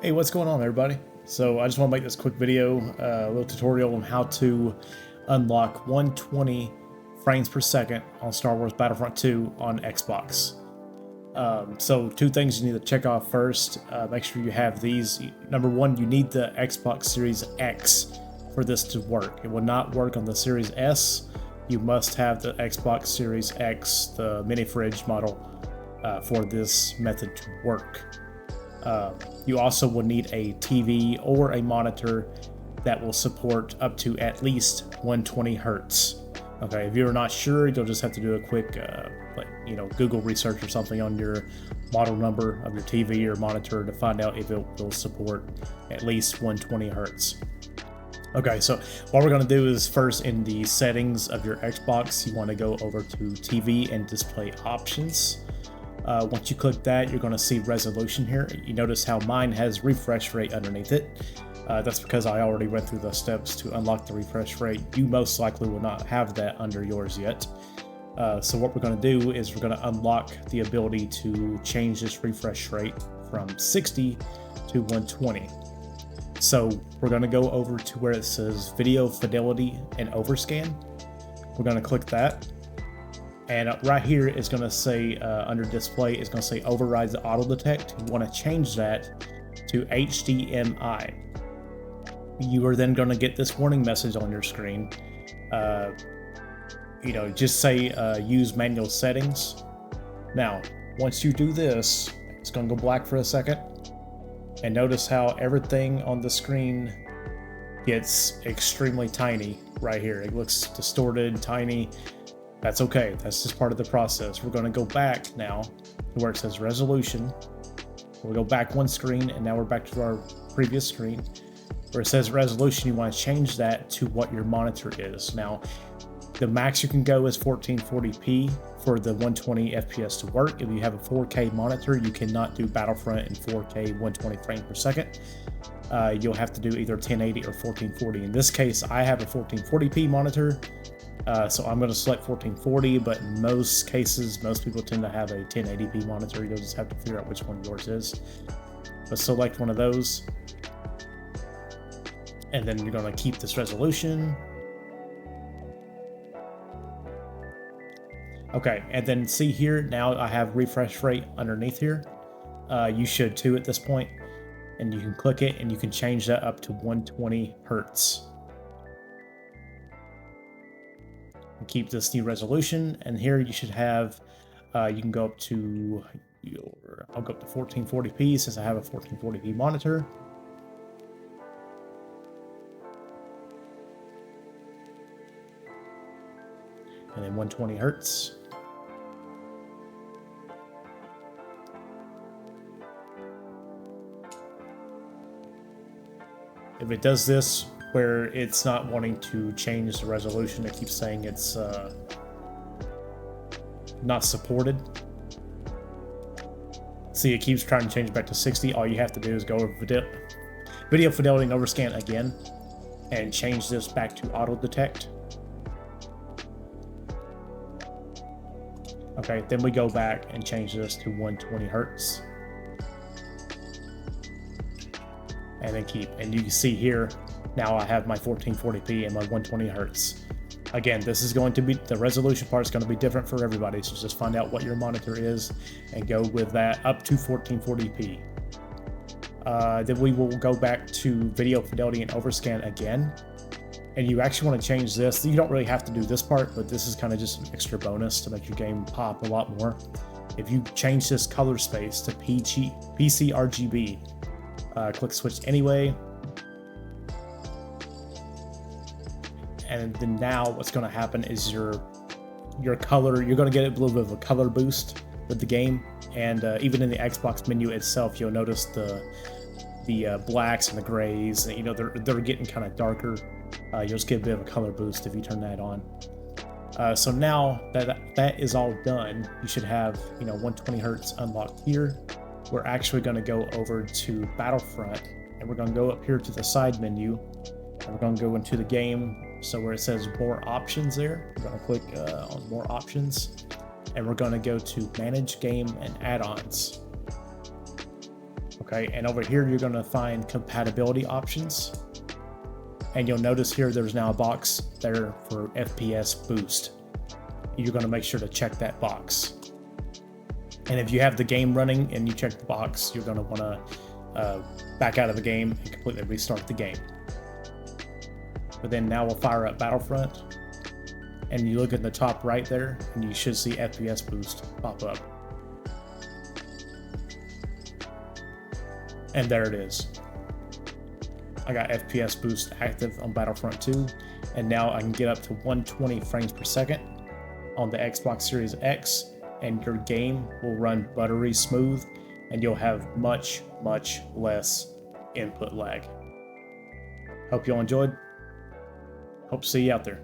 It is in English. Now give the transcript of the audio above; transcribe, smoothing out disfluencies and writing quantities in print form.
Hey, what's going on, everybody? So I just want to make this quick video, a little tutorial on how to unlock 120 frames per second on Star Wars Battlefront 2 on Xbox. So two things you need to check off first. Make sure you have these. Number one, you need the Xbox Series X for this to work. It will not work on the Series S. You must have the Xbox Series X, the mini fridge model, for this method to work. You also will need a TV or a monitor that will support up to at least 120 hertz. Okay, if you're not sure, you'll just have to do a quick, Google research or something on your model number of your TV or monitor to find out if it will support at least 120 hertz. Okay, so what we're going to do is first in the settings of your Xbox, you want to go over to TV and display options. Once you click that, you're going to see resolution here. You notice how mine has refresh rate underneath it. That's because I already went through the steps to unlock the refresh rate. You most likely will not have that under yours yet. So what we're going to do is we're going to unlock the ability to change this refresh rate from 60 to 120. So we're going to go over to where it says video fidelity and overscan. We're going to click that. And right here is going to say, under display, it's going to say overrides the auto detect. You want to change that to HDMI. You are then going to get this warning message on your screen. Just say use manual settings. Now, once you do this, it's going to go black for a second. And notice how everything on the screen gets extremely tiny right here. It looks distorted, tiny. That's okay. That's just part of the process. We're going to go back now to where it says resolution. We'll go back one screen, and now we're back to our previous screen where it says resolution. You want to change that to what your monitor is. Now, the max you can go is 1440p for the 120 FPS to work. If you have a 4K monitor, you cannot do Battlefront in 4K 120 frames per second. You'll have to do either 1080 or 1440. In this case, I have a 1440p monitor. So I'm going to select 1440, but in most cases, most people tend to have a 1080p monitor. You'll just have to figure out which one yours is. But select one of those. And then you're going to keep this resolution. Okay, and then see here, now I have refresh rate underneath here. You should too at this point. And you can click it and you can change that up to 120 hertz. Keep this new resolution, and here you should have you can go up to I'll go up to 1440p since I have a 1440p monitor. And then 120 hertz. If it does this where it's not wanting to change the resolution, it keeps saying it's not supported. See, it keeps trying to change back to 60. All you have to do is go over video fidelity and overscan again and change this back to auto detect. Okay, then we go back and change this to 120 hertz. And then keep, and you can see here, now I have my 1440p and my 120 hertz. Again, this is going to be, the resolution part is going to be different for everybody, so just find out what your monitor is and go with that up to 1440p. Then we will go back to video fidelity and overscan again. And you actually want to change this. You don't really have to do this part, but this is kind of just an extra bonus to make your game pop a lot more. If you change this color space to PC RGB, click switch anyway. And then now what's going to happen is your color, you're going to get a little bit of a color boost with the game. And even in the Xbox menu itself, you'll notice the blacks and the grays, they're getting kind of darker. You'll just get a bit of a color boost if you turn that on. So now that is all done, you should have 120 hertz unlocked here. We're actually going to go over to Battlefront, and we're going to go up here to the side menu, and we're going to go into the game. So where it says more options there, we're going to click on more options, and we're going to go to manage game and add-ons. Okay, and over here you're going to find compatibility options, and you'll notice here there's now a box there for FPS boost. You're going to make sure to check that box. And if you have the game running and you check the box, you're going to want to back out of the game and completely restart the game. But then now we'll fire up Battlefront, and you look at the top right there, and you should see FPS boost pop up. And there it is. I got FPS boost active on Battlefront 2, and now I can get up to 120 frames per second on the Xbox Series X, and your game will run buttery smooth, and you'll have much less input lag. Hope you all enjoyed. Hope to see you out there.